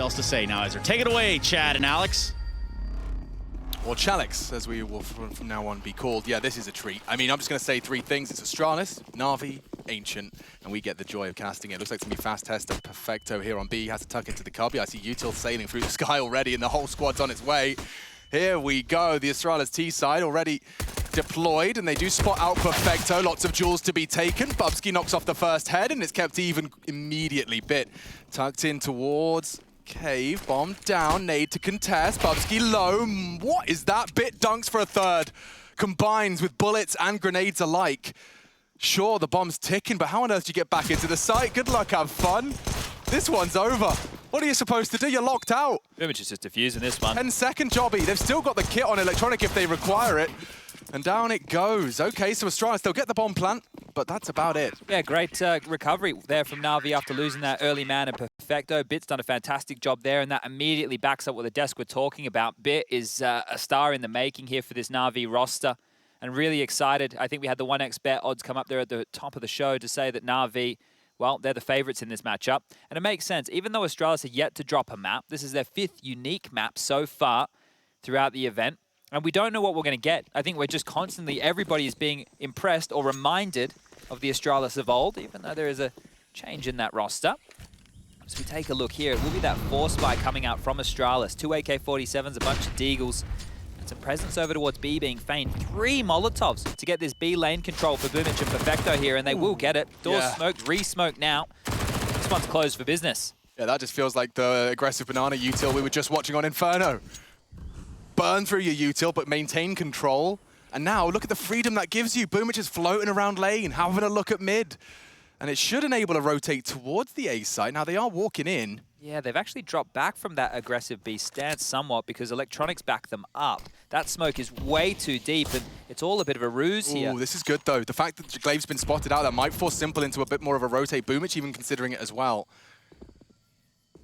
else to say now, Ezra. Take it away, Chad and Alex. Or Chalex, as we will from now on be called. Yeah, this is a treat. I mean, I'm just going to say three things. It's Astralis, NaVi, Ancient, and we get the joy of casting it. Looks like it's going to be fast test and Perfecto here on B. He has to tuck into the cubby. I see Util sailing through the sky already, and the whole squad's on its way. Here we go. The Astralis T side already deployed, and they do spot out Perfecto. Lots of jewels to be taken. Bubsky knocks off the first head, and it's kept even immediately. Bit tucked in towards Cave, bomb down, nade to contest, Bubsky low. What is that? Bit dunks for a third. Combines with bullets and grenades alike. Sure, the bomb's ticking, but how on earth do you get back into the site? Good luck, have fun. This one's over. What are you supposed to do? You're locked out. Boomich is just defusing this one. 10-second jobby. They've still got the kit on Electronic if they require it. And down it goes. Okay, so Astralis, they'll get the bomb plant, but that's about it. Yeah, great recovery there from NaVi after losing that early man and Perfecto. Bit's done a fantastic job there, and that immediately backs up what the desk we're talking about. Bit is a star in the making here for this NaVi roster, and really excited. I think we had the 1x bet odds come up there at the top of the show to say that NaVi, well, they're the favorites in this matchup. And it makes sense. Even though Astralis are yet to drop a map, this is their 5th unique map so far throughout the event. And we don't know what we're going to get. I think we're just constantly, everybody is being impressed or reminded of the Astralis of old, even though there is a change in that roster. As we take a look here, it will be that 4 spy coming out from Astralis. 2 AK-47s, a bunch of Deagles. And some presence over towards B being feigned. 3 Molotovs to get this B lane control for Boomich and Perfecto here, and they will get it. Doors smoked, re-smoked now. This one's closed for business. Yeah, that just feels like the aggressive banana util we were just watching on Inferno. Burn through your util, but maintain control. And now, look at the freedom that gives you. Boomich is floating around lane, having a look at mid. And it should enable a rotate towards the A site. Now, they are walking in. Yeah, they've actually dropped back from that aggressive B stance somewhat because Electronics back them up. That smoke is way too deep, and it's all a bit of a ruse here. Ooh, this is good, though. The fact that Glaive's been spotted out, that might force Simple into a bit more of a rotate. Boomich even considering it as well.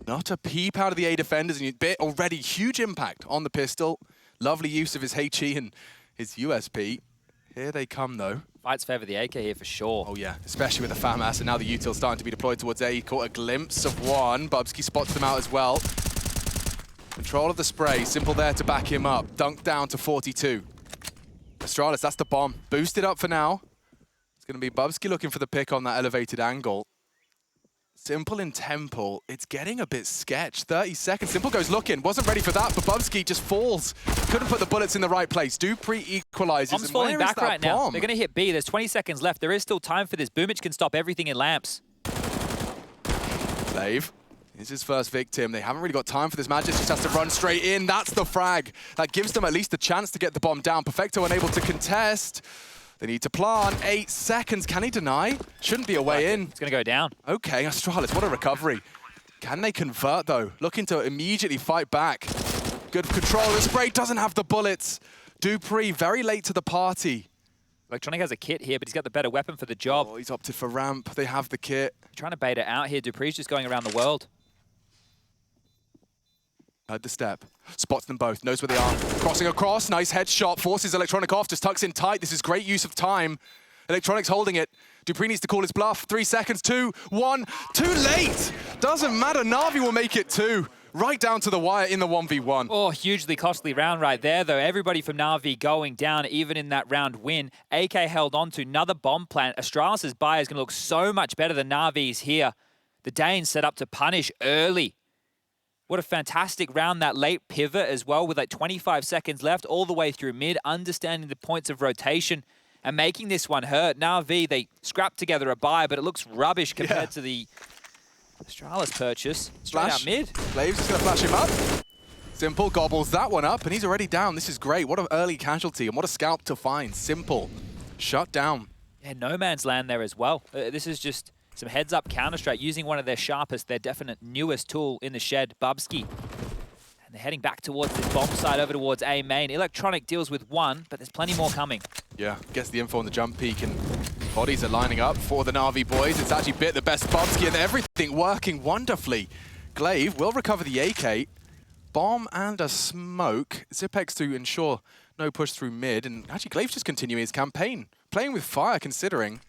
Not a peep out of the A defenders, and Bit already huge impact on the pistol. Lovely use of his HE and his USP. Here they come, though. Fights favour the AK here for sure. Oh, yeah, especially with the FAMAS, and now the util starting to be deployed towards A. He caught a glimpse of one. Bubsky spots them out as well. Control of the spray. Simple there to back him up. Dunked down to 42. Astralis, that's the bomb. Boosted up for now. It's going to be Bubsky looking for the pick on that elevated angle. Simple in Temple, it's getting a bit sketch. 30 seconds, Simple goes looking, wasn't ready for that, but Bubsky just falls. Couldn't put the bullets in the right place. Dupree equalizes. Bomb's falling back right now. They're going to hit B. There's 20 seconds left. There is still time for this. Boomich can stop everything in lamps. Glaive is his first victim. They haven't really got time for this. Magis just has to run straight in. That's the frag. That gives them at least a chance to get the bomb down. Perfecto unable to contest. They need to plant. 8 seconds. Can he deny? Shouldn't be a way in. It's going to go down. Okay, Astralis, what a recovery. Can they convert, though? Looking to immediately fight back. Good control. The spray doesn't have the bullets. Dupree, very late to the party. Electronic has a kit here, but he's got the better weapon for the job. Oh, he's opted for ramp. They have the kit. Trying to bait it out here. Dupree's just going around the world. Heard the step. Spots them both. Knows where they are. Crossing across. Nice headshot. Forces Electronic off. Just tucks in tight. This is great use of time. Electronic's holding it. Dupree needs to call his bluff. 3 seconds. 2, 1. Too late! Doesn't matter. NaVi will make it 2. Right down to the wire in the 1v1. Oh, hugely costly round right there, though. Everybody from NaVi going down, even in that round win. AK held on to another bomb plant. Astralis' buy is going to look so much better than NaVi's here. The Danes set up to punish early. What a fantastic round, that late pivot as well with like 25 seconds left all the way through mid, understanding the points of rotation and making this one hurt. NaVi, they scrapped together a buy, but it looks rubbish compared to the Astralis purchase. Straight out mid. Glaive's just going to flash him up. Simple gobbles that one up, and he's already down. This is great. What an early casualty, and what a scalp to find. Simple. Shut down. Yeah, no man's land there as well. This is just some heads-up Counter-Strike using one of their sharpest, their definite newest tool in the shed, Bubsky. And they're heading back towards this bomb side over towards A main. Electronic deals with one, but there's plenty more coming. Yeah, gets the info on the jump peak, and bodies are lining up for the NaVi boys. It's actually Bit the best Bubsky, and everything working wonderfully. Glaive will recover the AK. Bomb and a smoke. Zipex to ensure no push through mid, and actually Glaive's just continuing his campaign. Playing with fire, considering.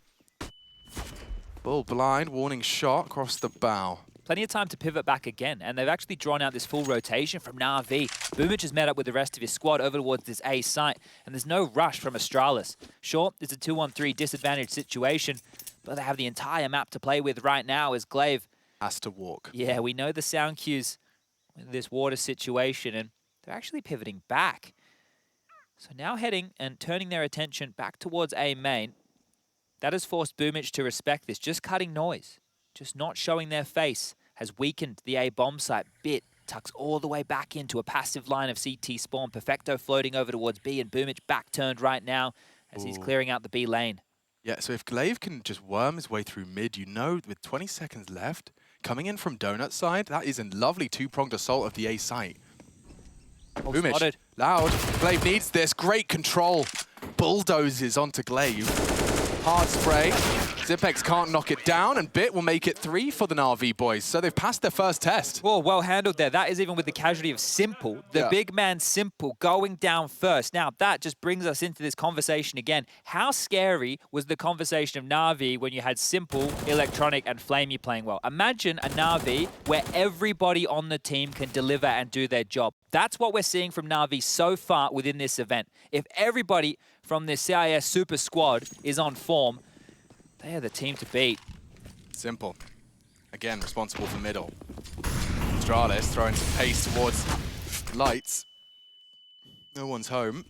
Bull blind, warning shot across the bow. plenty of time to pivot back again, and they've actually drawn out this full rotation from NaVi. Boomich has met up with the rest of his squad over towards this A site, and there's no rush from Astralis. Sure, it's a 2-on-3 disadvantage situation, but they have the entire map to play with right now as Glaive has to walk. Yeah, we know the sound cues with this water situation, and they're actually pivoting back. So now heading and turning their attention back towards A main. That has forced Boomich to respect this. Just cutting noise, just not showing their face, has weakened the A bomb site. Bit tucks all the way back into a passive line of CT spawn. Perfecto floating over towards B, and Boomich back turned right now as he's clearing out the B lane. Yeah, so if Glaive can just worm his way through mid, you know, with 20 seconds left, coming in from Donut side, that is a lovely two-pronged assault of the A site. Boomich, loud. Glaive needs this. Great control. Bulldozes onto Glaive. Hard spray. Zipex can't knock it down, and Bit will make it 3 for the NaVi boys. So they've passed their first test. Whoa, well handled there. That is even with the casualty of Simple, the big man Simple going down first. Now, that just brings us into this conversation again. How scary was the conversation of NaVi when you had Simple, Electronic, and Flamey playing well? Imagine a NaVi where everybody on the team can deliver and do their job. That's what we're seeing from NaVi so far within this event. If everybody from this CIS Super Squad is on form, they are the team to beat. Simple. Again, responsible for middle. Astralis throwing some pace towards lights. No one's home.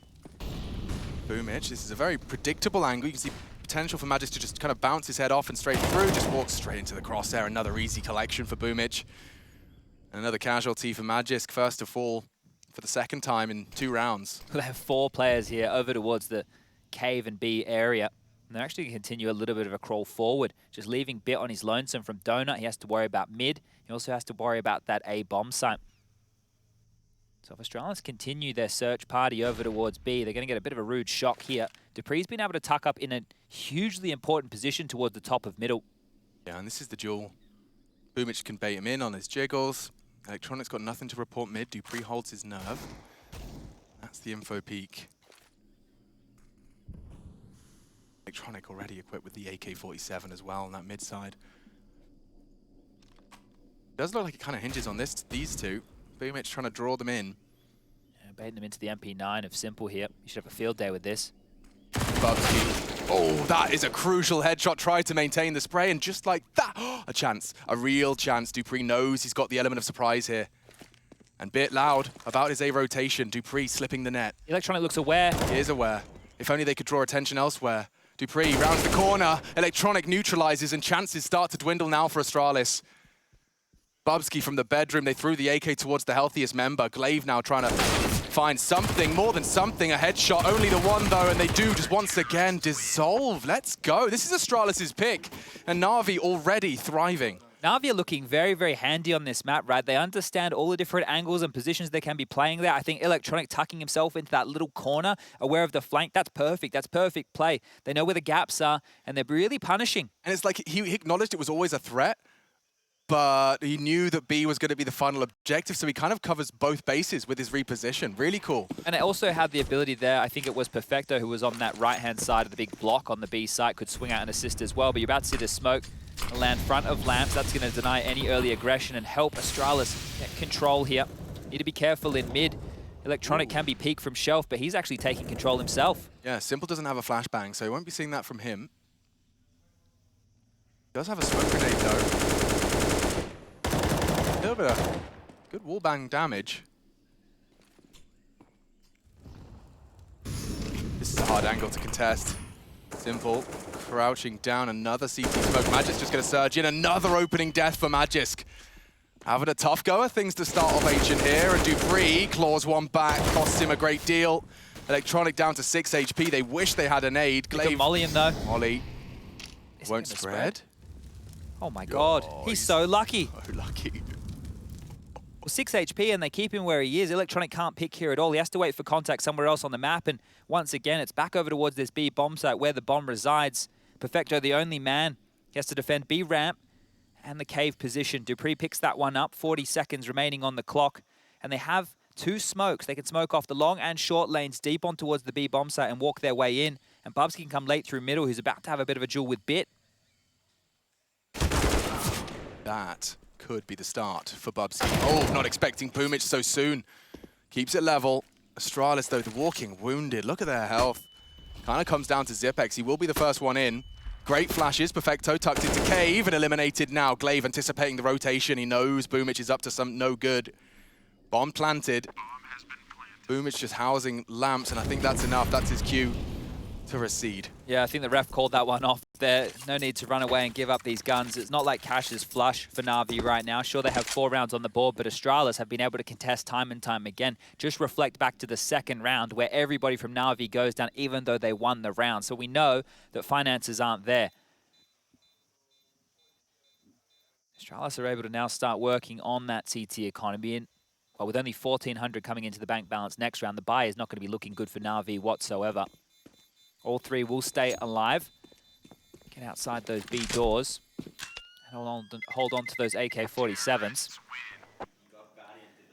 Boomich, this is a very predictable angle. You can see potential for Magis to just kind of bounce his head off and straight through, just walk straight into the crosshair. Another easy collection for Boomich. Another casualty for Magisk, first to fall for the second time in 2 rounds. They have 4 players here over towards the cave and B area. And they're actually going to continue a little bit of a crawl forward, just leaving Bit on his lonesome from Donut. He has to worry about mid. He also has to worry about that A bomb site. So if Astralis continue their search party over towards B, they're going to get a bit of a rude shock here. Dupree's been able to tuck up in a hugely important position towards the top of middle. Yeah, and this is the duel. Boomich can bait him in on his jiggles. Electronic's got nothing to report mid. Dupree holds his nerve. That's the info peak. Electronic already equipped with the AK-47 as well on that mid side. Does look like it kind of hinges on these two. Boomich trying to draw them in. Yeah, baiting them into the MP9 of Simple here. You should have a field day with this. Bubsky. Oh, that is a crucial headshot. Tried to maintain the spray, and just like that, a chance, a real chance. Dupree knows he's got the element of surprise here. And Bit loud about his A rotation. Dupree slipping the net. Electronic looks aware. He is aware. If only they could draw attention elsewhere. Dupree rounds the corner. Electronic neutralizes, and chances start to dwindle now for Astralis. Bubsky from the bedroom. They threw the AK towards the healthiest member. Glaive now trying to find something, more than something. A headshot, only the one though, and they do just once again dissolve. Let's go. This is Astralis' pick, and NaVi already thriving. NaVi are looking very, very handy on this map, right? They understand all the different angles and positions they can be playing there. I think Electronic tucking himself into that little corner, aware of the flank. That's perfect. That's perfect play. They know where the gaps are, and they're really punishing. And it's like he acknowledged it was always a threat, but he knew that B was going to be the final objective, so he kind of covers both bases with his reposition. Really cool. And it also had the ability there, I think it was Perfecto who was on that right-hand side of the big block on the B site, could swing out and assist as well, but you're about to see the smoke land front of Lamps. That's going to deny any early aggression and help Astralis get control here. Need to be careful in mid. Electronic can be peaked from Shelf, but he's actually taking control himself. Yeah, Simple doesn't have a flashbang, so you won't be seeing that from him. Does have a smoke grenade though. A little bit of good wallbang damage. This is a hard angle to contest. Simple crouching down, another CT smoke. Magisk just going to surge in, another opening death for Magisk. Having a tough go of things to start off Ancient here, and Dupree claws one back, costs him a great deal. Electronic down to 6 HP. They wish they had an aid. Glaive molly him though. Molly won't spread. Oh my god, he's so lucky. So lucky. Well, 6 HP and they keep him where he is. Electronic can't pick here at all. He has to wait for contact somewhere else on the map, and once again, it's back over towards this B bomb site where the bomb resides. Perfecto, the only man, he has to defend B ramp and the cave position. Dupree picks that one up, 40 seconds remaining on the clock, and they have 2 smokes. They can smoke off the long and short lanes deep on towards the B bomb site and walk their way in, and Bubsky can come late through middle, who's about to have a bit of a duel with Bit. That could be the start for Bubsy. Oh, not expecting Boomich so soon. Keeps it level. Astralis, though, the walking wounded. Look at their health. Kind of comes down to Zipex. He will be the first one in. Great flashes. Perfecto tucked into Cave and eliminated now. Glaive anticipating the rotation. He knows Boomich is up to some no good. Bomb planted. Boomich just housing lamps, and I think that's enough. That's his cue to recede. Yeah, I think the ref called that one off there. No need to run away and give up these guns. It's not like cash is flush for NaVi right now. Sure, they have 4 rounds on the board, but Astralis have been able to contest time and time again. Just reflect back to the second round where everybody from NaVi goes down even though they won the round. So we know that finances aren't there. Astralis are able to now start working on that CT economy. And well, with only 1,400 coming into the bank balance next round, the buy is not going to be looking good for NaVi whatsoever. All 3 will stay alive. Get outside those B doors. And hold on to those AK-47s.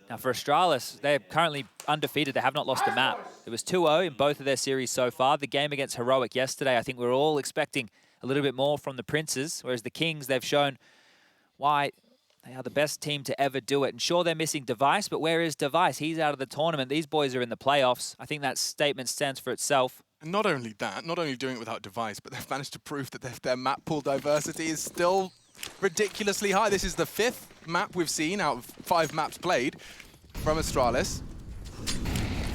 Now for Astralis, they're currently undefeated. They have not lost a map. It was 2-0 in both of their series so far. The game against Heroic yesterday, I think we're all expecting a little bit more from the Princes, whereas the Kings, they've shown why they are the best team to ever do it. And sure, they're missing Device, but where is Device? He's out of the tournament. These boys are in the playoffs. I think that statement stands for itself. And not only that, not only doing it without Device, but they've managed to prove that their map pool diversity is still ridiculously high. This is the 5th map we've seen out of 5 maps played from Astralis.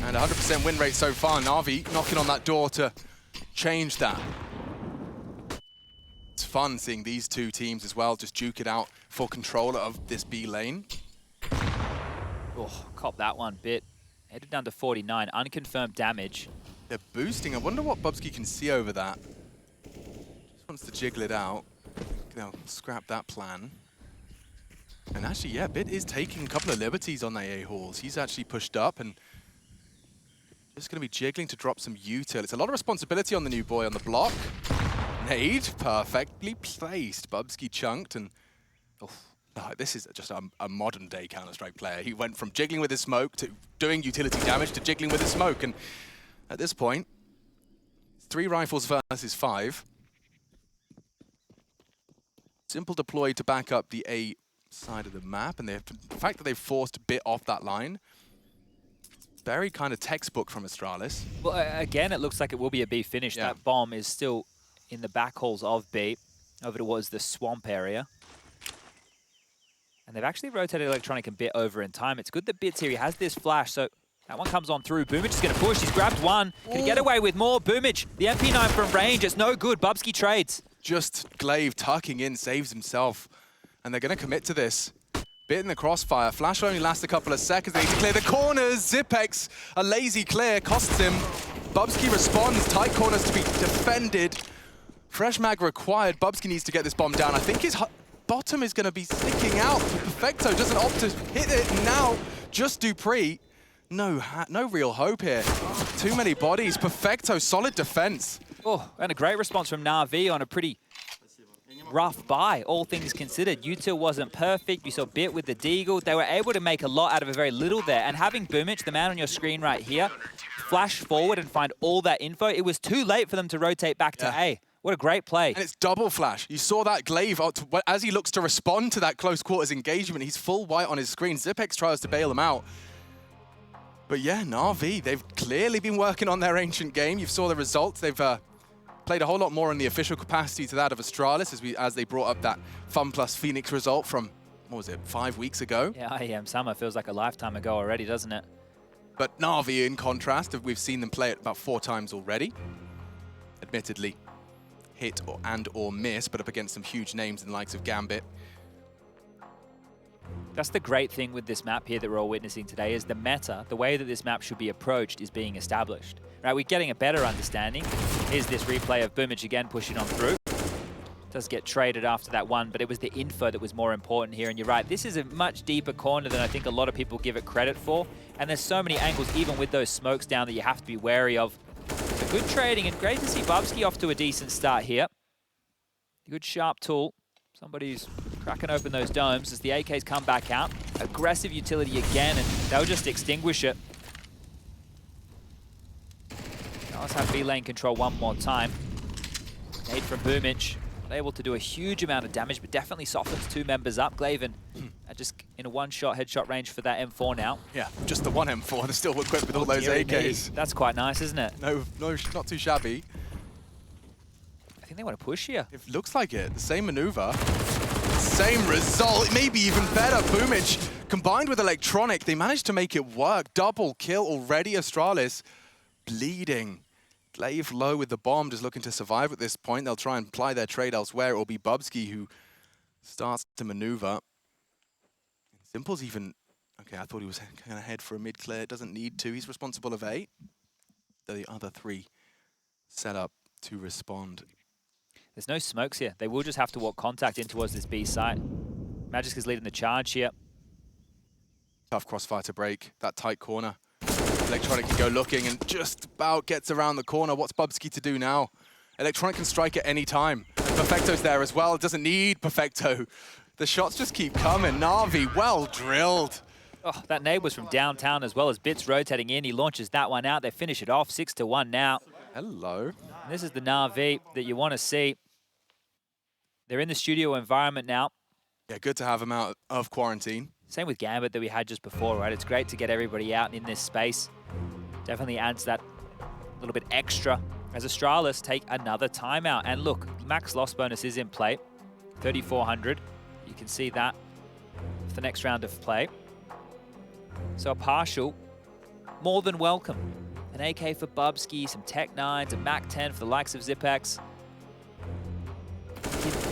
And 100% win rate so far. NaVi knocking on that door to change that. It's fun seeing these 2 teams as well just duke it out for control of this B lane. Oh, cop that one bit. Headed down to 49, unconfirmed damage. They're boosting. I wonder what Bubsky can see over that. Just wants to jiggle it out. They'll scrap that plan. And actually, yeah, Bit is taking a couple of liberties on the A-Halls. He's actually pushed up and just going to be jiggling to drop some util. It's a lot of responsibility on the new boy on the block. Nade, perfectly placed. Bubsky chunked and... Oh, this is just a modern-day Counter-Strike player. He went from jiggling with his smoke to doing utility damage to jiggling with his smoke. And at this point, 3 rifles versus 5. Simple deploy to back up the A side of the map. And the fact that they've forced Bit off that line, very kind of textbook from Astralis. Well, again, it looks like it will be a B finish. Yeah. That bomb is still in the back halls of B, over towards the swamp area. And they've actually rotated Electronic a bit over in time. It's good that Bit's here. He has this flash, so that one comes on through. Boomich is going to push. He's grabbed one. Can get away with more. Boomich, the MP9 from range. It's no good. Bubsky trades. Just Glaive tucking in, saves himself. And they're going to commit to this. Bit in the crossfire. Flash only lasts a couple of seconds. They need to clear the corners. Zipex, a lazy clear, costs him. Bubsky responds. Tight corners to be defended. Fresh mag required. Bubsky needs to get this bomb down. I think his bottom is going to be sticking out. Perfecto doesn't opt to hit it. And now, just Dupree. No real hope here. Too many bodies. Perfecto, solid defense. Oh, and a great response from NaVi on a pretty rough buy, all things considered. Util wasn't perfect. You saw Bit with the Deagle. They were able to make a lot out of a very little there. And having Boomich, the man on your screen right here, flash forward and find all that info, it was too late for them to rotate back to A. What a great play. And it's double flash. You saw that Glaive, as he looks to respond to that close quarters engagement, he's full white on his screen. Zipex tries to bail him out. But yeah, NaVi, they've clearly been working on their ancient game. You saw the results. They've played a whole lot more in the official capacity to that of Astralis as they brought up that Fun plus Phoenix result from, what was it, 5 weeks ago? Yeah, IEM Summer feels like a lifetime ago already, doesn't it? But NaVi, in contrast, we've seen them play it about 4 times already. Admittedly, hit or miss, but up against some huge names in the likes of Gambit. That's the great thing with this map here that we're all witnessing today, is the meta, the way that this map should be approached, is being established. Right, we're getting a better understanding. Here's this replay of Boomich again pushing on through. Does get traded after that one, but it was the info that was more important here. And you're right, this is a much deeper corner than I think a lot of people give it credit for. And there's so many angles, even with those smokes down, that you have to be wary of. So good trading, and great to see Bubsky off to a decent start here. Good sharp tool. Somebody's cracking open those domes as the AKs come back out. Aggressive utility again, and they'll just extinguish it. Now let's have B lane control one more time. Nade from Boomich. Not able to do a huge amount of damage, but definitely softens 2 members up. Glaive and Just in a one-shot headshot range for that M4 now. Yeah, just the one M4. They're still equipped with all those AKs. That's quite nice, isn't it? No, not too shabby. I think they want to push here. It looks like it. The same maneuver, same result, maybe even better. Boomich combined with Electronic, they managed to make it work. Double kill already. Astralis bleeding. Glaive low with the bomb, just looking to survive at this point. They'll try and ply their trade elsewhere. It will be Bubsky who starts to maneuver. Simple's even, okay, I thought he was going to head for a mid-clear. Doesn't need to. He's responsible of 8. The other 3 set up to respond. There's no smokes here. They will just have to walk contact in towards this B site. Magisk is leading the charge here. Tough crossfire to break. That tight corner. Electronic can go looking and just about gets around the corner. What's Bubsky to do now? Electronic can strike at any time. And Perfecto's there as well. Doesn't need Perfecto. The shots just keep coming. NaVi, well drilled. Oh, that nade was from downtown as well as Bits rotating in. He launches that one out. They finish it off 6-1 now. Hello. This is the NaVi that you want to see. They're in the studio environment now. Yeah, good to have him out of quarantine. Same with Gambit that we had just before, right? It's great to get everybody out in this space. Definitely adds that little bit extra as Astralis take another timeout. And look, max loss bonus is in play, 3,400. You can see that for the next round of play. So a partial, more than welcome. An AK for Bubsky, some Tech 9s, a Mac 10 for the likes of Zipex.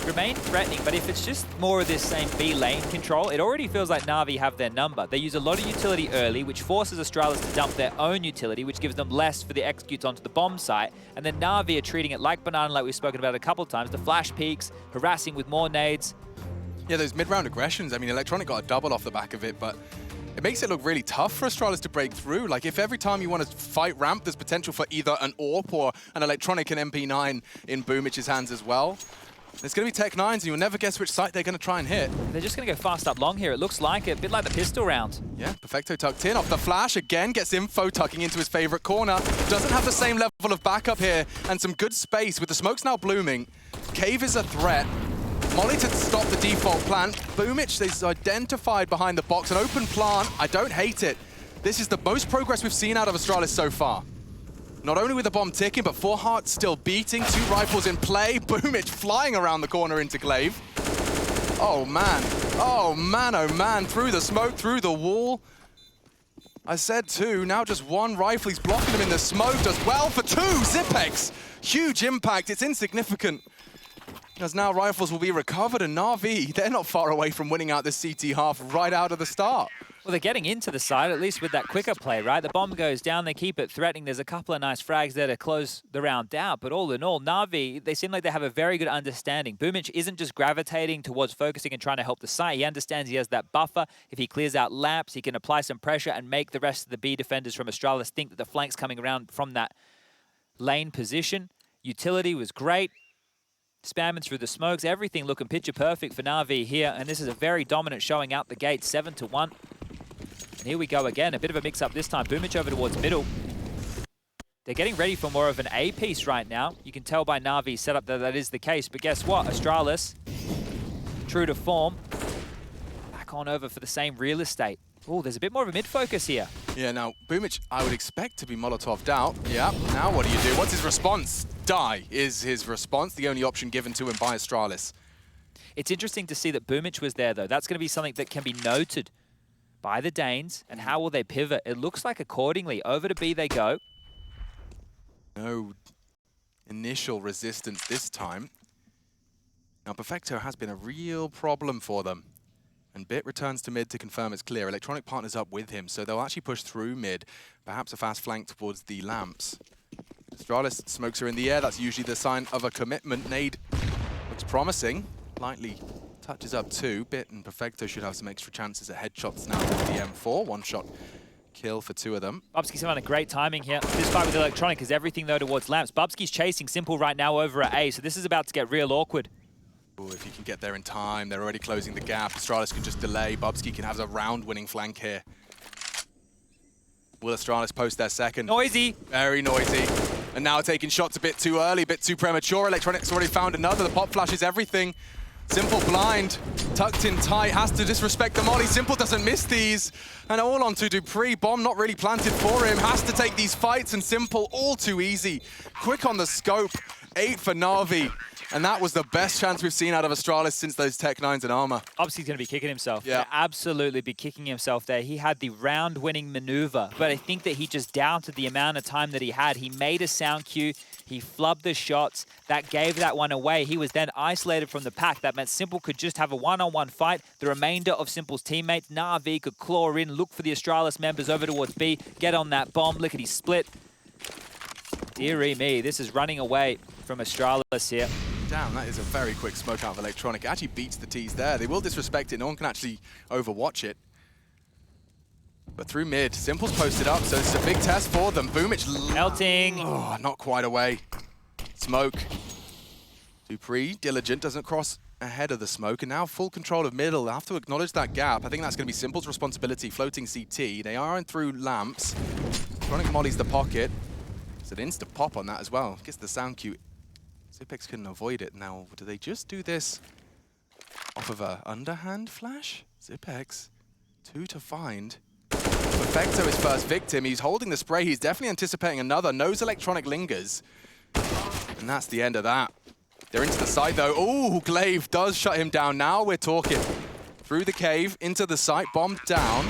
Remain threatening, but if it's just more of this same B lane control, it already feels like NaVi have their number. They use a lot of utility early, which forces Astralis to dump their own utility, which gives them less for the executes onto the bomb site. And then NaVi are treating it like Banana, like we've spoken about a couple of times, the flash peaks, harassing with more nades. Yeah, those mid-round aggressions, I mean, Electronic got a double off the back of it, but it makes it look really tough for Astralis to break through. Like, if every time you want to fight ramp, there's potential for either an AWP or an Electronic and MP9 in Boomich's hands as well. There's going to be Tech 9s, and you'll never guess which site they're going to try and hit. They're just going to go fast up long here. It looks like it, a bit like the pistol round. Yeah, Perfecto tucked in off the flash. Again, gets info tucking into his favorite corner. Doesn't have the same level of backup here, and some good space with the smokes now blooming. Cave is a threat. Molly to stop the default plant. Boomich is identified behind the box. An open plant. I don't hate it. This is the most progress we've seen out of Astralis so far. Not only with the bomb ticking, but 4 hearts still beating. 2 rifles in play. Boomich flying around the corner into Glaive. Oh, man. Oh, man, oh, man. Through the smoke, through the wall. I said 2. Now just 1 rifle. He's blocking them in the smoke. Does well for 2. Zipex. Huge impact. It's insignificant. As now rifles will be recovered, and NaVi, they're not far away from winning out this CT half right out of the start. Well, they're getting into the side, at least with that quicker play, right? The bomb goes down, they keep it threatening. There's a couple of nice frags there to close the round out, but all in all, NaVi, they seem like they have a very good understanding. Boomich isn't just gravitating towards focusing and trying to help the site. He understands he has that buffer. If he clears out lamps, he can apply some pressure and make the rest of the B defenders from Astralis think that the flank's coming around from that lane position. Utility was great. Spamming through the smokes, everything looking picture perfect for NaVi here, and this is a very dominant showing out the gate, 7-1. And here we go again, a bit of a mix-up this time. Boomich over towards middle. They're getting ready for more of an A piece right now. You can tell by NaVi's setup that that is the case, but guess what? Astralis, true to form, back on over for the same real estate. Oh, there's a bit more of a mid-focus here. Yeah, now, Boomich, I would expect to be Molotov'd out. Yeah, now what do you do? What's his response? Die is his response, the only option given to him by Astralis. It's interesting to see that Boomich was there, though. That's going to be something that can be noted by the Danes, and how will they pivot? It looks like accordingly. Over to B they go. No initial resistance this time. Now, Perfecto has been a real problem for them. And Bit returns to mid to confirm it's clear. Electronic partners up with him, so they'll actually push through mid. Perhaps a fast flank towards the lamps. Astralis smokes are in the air. That's usually the sign of a commitment. Nade looks promising. Lightly touches up 2. Bit and Perfecto should have some extra chances at headshots now with the M4. 1-shot kill for 2 of them. Bubsky's having a great timing here. This fight with Electronic is everything, though, towards lamps. Bubsky's chasing Simple right now over at A, so this is about to get real awkward. Ooh, if he can get there in time, they're already closing the gap. Astralis can just delay. Bubsky can have a round-winning flank here. Will Astralis post their second? Noisy. Very noisy. And now taking shots a bit too early, a bit too premature. Electronic's already found another. The pop flash is everything. Simple blind, tucked in tight, has to disrespect the molly. Simple doesn't miss these. And all onto dupreeh. Bomb not really planted for him. Has to take these fights, and Simple all too easy. Quick on the scope, 8 for NaVi. And that was the best chance we've seen out of Astralis since those Tech-9s in armor. Obviously, he's going to be kicking himself. Yeah. He'll absolutely be kicking himself there. He had the round-winning maneuver, but I think that he just doubted the amount of time that he had. He made a sound cue. He flubbed the shots. That gave that one away. He was then isolated from the pack. That meant Simple could just have a one-on-one fight. The remainder of Simple's teammates, NaVi, could claw in, look for the Astralis members over towards B, get on that bomb, lickety-split. Dearie me, this is running away from Astralis here. Damn, that is a very quick smoke out of Electronic. It actually beats the T's there. They will disrespect it. No one can actually overwatch it. But through mid, Simple's posted up, so this is a big test for them. Boomich Melting. Oh, not quite away. Smoke. dupreeh, diligent, doesn't cross ahead of the smoke, and now full control of middle. They'll have to acknowledge that gap. I think that's going to be Simple's responsibility, floating CT. They are in through lamps. Electronic mollies the pocket. It's an insta pop on that as well. Gets the sound cue. Zipex couldn't avoid it. Now, do they just do this off of a underhand flash? Zipex, 2 to find. Perfecto is first victim. He's holding the spray. He's definitely anticipating another. Knows Electronic lingers. And that's the end of that. They're into the site though. Oh, Glaive does shut him down. Now we're talking. Through the cave, into the site, bombed down.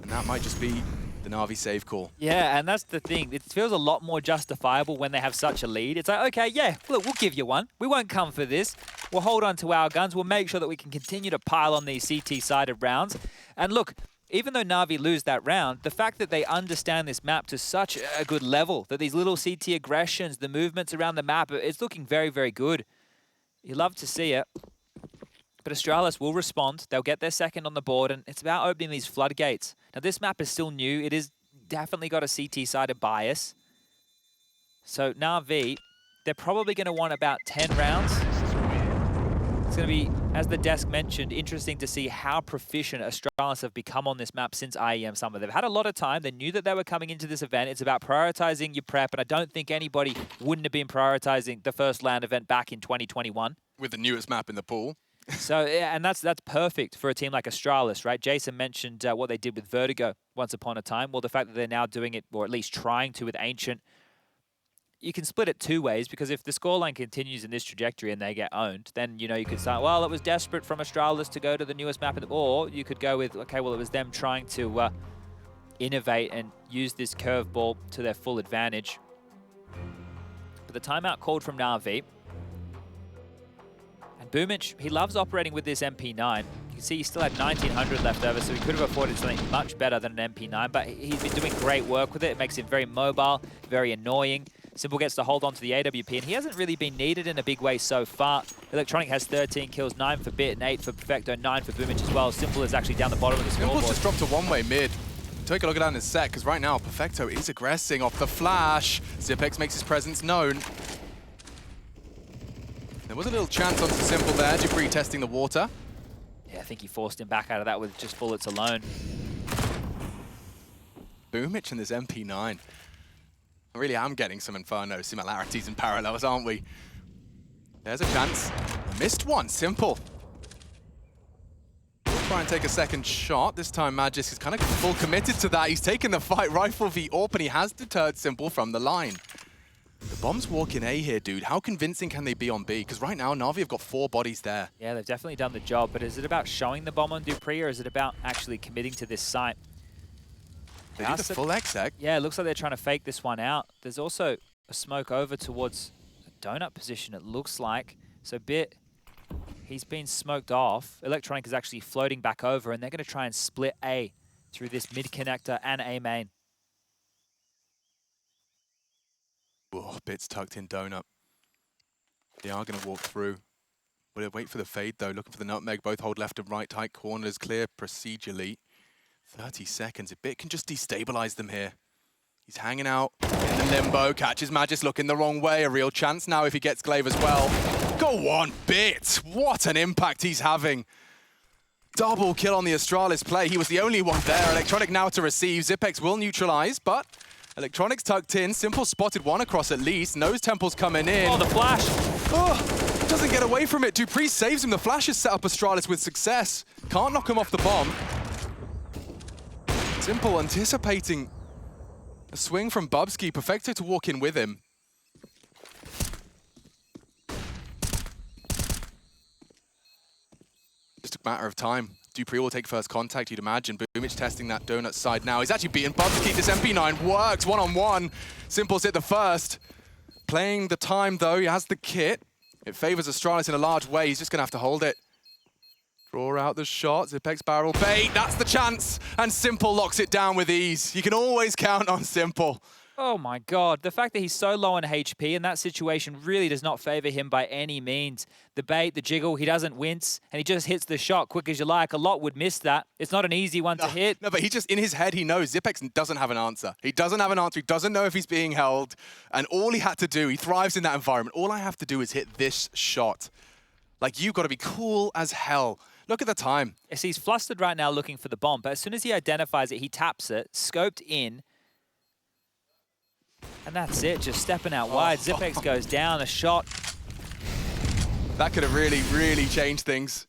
And that might just be the NaVi save call. Yeah, and that's the thing. It feels a lot more justifiable when they have such a lead. It's like, okay, yeah, look, we'll give you one. We won't come for this. We'll hold on to our guns. We'll make sure that we can continue to pile on these CT-sided rounds. And look, even though NaVi lose that round, the fact that they understand this map to such a good level, that these little CT aggressions, the movements around the map, it's looking very, very good. You love to see it. But Astralis will respond. They'll get their second on the board, and it's about opening these floodgates. Now, this map is still new. It is definitely got a CT-sided bias. So NaVi, they're probably going to want about 10 rounds. It's going to be, as the desk mentioned, interesting to see how proficient Astralis have become on this map since IEM Summer. They've had a lot of time. They knew that they were coming into this event. It's about prioritizing your prep, and I don't think anybody wouldn't have been prioritizing the first LAN event back in 2021. With the newest map in the pool. So, yeah, and that's perfect for a team like Astralis, right? Jason mentioned what they did with Vertigo once upon a time. Well, the fact that they're now doing it, or at least trying to, with Ancient, you can split it 2 ways, because if the scoreline continues in this trajectory and they get owned, then, you know, you could start, well, it was desperate from Astralis to go to the newest map, or you could go with, okay, well, it was them trying to innovate and use this curveball to their full advantage. But the timeout called from NaVi. Boomich, he loves operating with this MP9. You can see he still had 1900 left over, so he could have afforded something much better than an MP9, but he's been doing great work with it. It makes him very mobile, very annoying. Simple gets to hold on to the AWP, and he hasn't really been needed in a big way so far. Electronic has 13 kills, 9 for Bit, and 8 for Perfecto, 9 for Boomich as well. Simple is actually down the bottom of the scoreboard. Simple's just dropped a one-way mid. Take a look at that in a sec, because right now Perfecto is aggressing off the flash. Zipex makes his presence known. There was a little chance onto Simple there, dupreeh testing the water. Yeah, I think he forced him back out of that with just bullets alone. Boomich and this MP9. I really am getting some Inferno similarities and parallels, aren't we? There's a chance. Missed one, Simple. We'll try and take a second shot. This time Magis is kind of full committed to that. He's taken the fight, Rifle v AWP, and he has deterred Simple from the line. The bombs walk in A here, dude. How convincing can they be on B? Because right now, NaVi have got 4 bodies there. Yeah, they've definitely done the job, but is it about showing the bomb on dupreeh, or is it about actually committing to this site? They do the full exec. Yeah, it looks like they're trying to fake this one out. There's also a smoke over towards a donut position, it looks like. So Bit, he's been smoked off. Electronic is actually floating back over, and they're going to try and split A through this mid connector and A main. Oh, Bit's tucked in donut. They are going to walk through. We'll wait for the fade, though. Looking for the nutmeg. Both hold left and right. Tight corners clear procedurally. 30 seconds. A Bit can just destabilize them here. He's hanging out in the limbo. Catches Magis looking the wrong way. A real chance now if he gets Glaive as well. Go on, Bit. What an impact he's having. Double kill on the Astralis play. He was the only one there. Electronic now to receive. Zipex will neutralize, but Electronics tucked in. Simple spotted one across at least. Knows Temple's coming in. Oh, the flash. Oh, doesn't get away from it. Dupree saves him. The flash has set up Astralis with success. Can't knock him off the bomb. Simple anticipating a swing from Bubsky. Perfecto to walk in with him. Just a matter of time. Dupree will take first contact, you'd imagine. Boomich testing that donut side now. He's actually beaten Bubsky. This MP9 works one-on-one. Simple's hit the first. Playing the time, though. He has the kit. It favors Astralis in a large way. He's just going to have to hold it. Draw out the shot. Zipex barrel bait. That's the chance. And Simple locks it down with ease. You can always count on Simple. Oh my God, the fact that he's so low on HP in that situation really does not favor him by any means. The bait, the jiggle, he doesn't wince, and he just hits the shot quick as you like. A lot would miss that. It's not an easy one to hit. No, but he just, in his head, he knows Zipex doesn't have an answer. He doesn't have an answer. He doesn't know if he's being held. And all he had to do, he thrives in that environment. All I have to do is hit this shot. Like, you've got to be cool as hell. Look at the time. Yes, he's flustered right now looking for the bomb, but as soon as he identifies it, he taps it, scoped in, and that's it, just stepping out wide. Zipex goes down, a shot. That could have really, really changed things.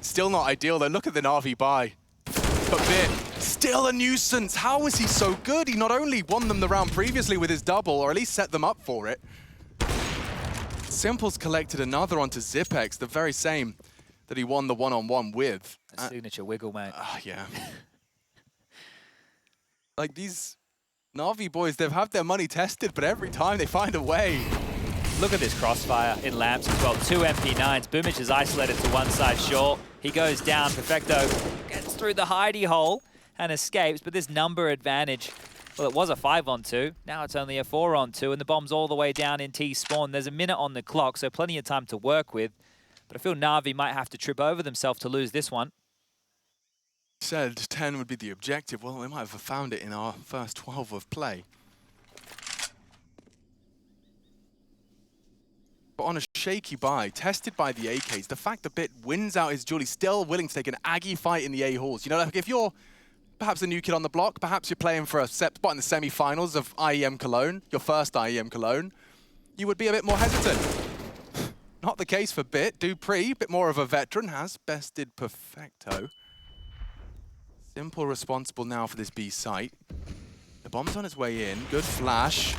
Still not ideal, though. Look at the NaVi buy. But Bit, still a nuisance. How is he so good? He not only won them the round previously with his double, or at least set them up for it. Simple's collected another onto Zipex, the very same that he won the one-on-one with. A signature wiggle, mate. Yeah. Like, these NaVi boys, they've had their money tested, but every time they find a way. Look at this crossfire in lamps as well. 2 MP9s. Boomich is isolated to one side short. He goes down. Perfecto gets through the hidey hole and escapes, but this number advantage, well, it was a 5-on-2. Now it's only a 4-on-2, and the bomb's all the way down in T-spawn. There's a minute on the clock, so plenty of time to work with. But I feel NaVi might have to trip over themselves to lose this one. Said 10 would be the objective. Well, they might have found it in our first 12 of play. But on a shaky buy, tested by the AKs, the fact that Bit wins out his duel, he's still willing to take an Aggie fight in the A-halls. You know, like if you're perhaps a new kid on the block, perhaps you're playing for a spot in the semi-finals of IEM Cologne, your first IEM Cologne, you would be a bit more hesitant. Not the case for Bit. Dupree, a bit more of a veteran, has bested Perfecto. Simple responsible now for this B site. The bomb's on its way in. Good flash.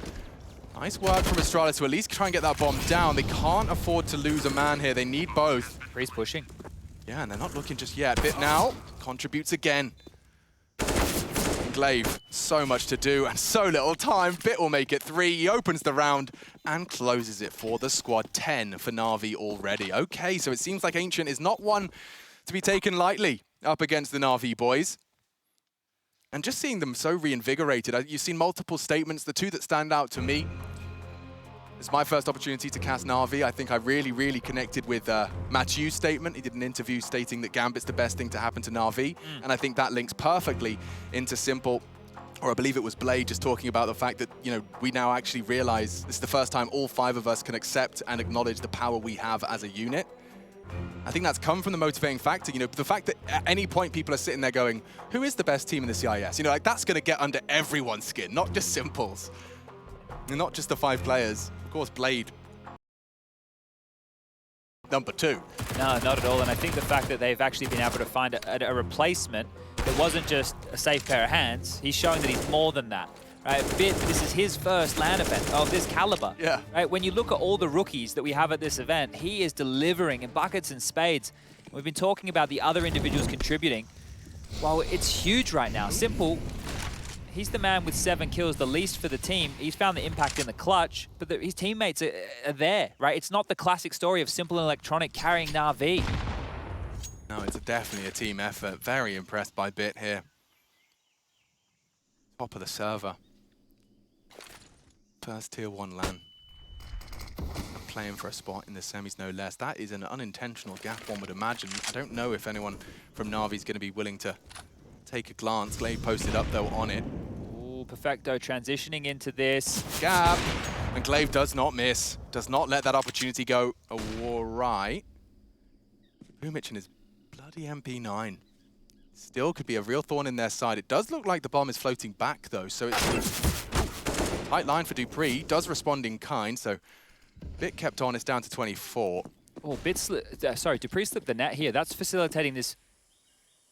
Nice work from Astralis to at least try and get that bomb down. They can't afford to lose a man here. They need both. Freeze pushing. Yeah, and they're not looking just yet. Bit now contributes again. Glaive, so much to do and so little time. Bit will make it 3. He opens the round and closes it for the squad. 10 for NaVi already. Okay, so it seems like Ancient is not one to be taken lightly up against the NaVi boys. And just seeing them so reinvigorated, you've seen multiple statements. The two that stand out to me, it's my first opportunity to cast NaVi. I think I really, really connected with Matthew's statement. He did an interview stating that Gambit's the best thing to happen to NaVi. And I think that links perfectly into Simple, or I believe it was Blade just talking about the fact that, you know, we now actually realize this is the first time all 5 of us can accept and acknowledge the power we have as a unit. I think that's come from the motivating factor. You know, the fact that at any point people are sitting there going, who is the best team in the CIS? You know, like that's going to get under everyone's skin, not just Simple's. And not just the 5 players. Of course, Blade, number 2. No, not at all. And I think the fact that they've actually been able to find a replacement that wasn't just a safe pair of hands, he's showing that he's more than that. Right, Bit, this is his first LAN event of this caliber. Yeah. Right, when you look at all the rookies that we have at this event, he is delivering in buckets and spades. We've been talking about the other individuals contributing. Well, it's huge right now. Simple, he's the man with 7 kills, the least for the team. He's found the impact in the clutch, but his teammates are there, right? It's not the classic story of Simple and Electronic carrying NaVi. No, it's definitely a team effort. Very impressed by Bit here. Top of the server. First tier 1 LAN. And playing for a spot in the semis, no less. That is an unintentional gap, one would imagine. I don't know if anyone from NaVi is going to be willing to take a glance. Glaive posted up, though, on it. Ooh, Perfecto transitioning into this. Gap. And Glaive does not miss. Does not let that opportunity go. All right. Boomich and his bloody MP9. Still could be a real thorn in their side. It does look like the bomb is floating back, though, so it's... Tight line for Dupree, does respond in kind, so Bit kept on, it's down to 24. Oh, Dupree slipped the net here. That's facilitating this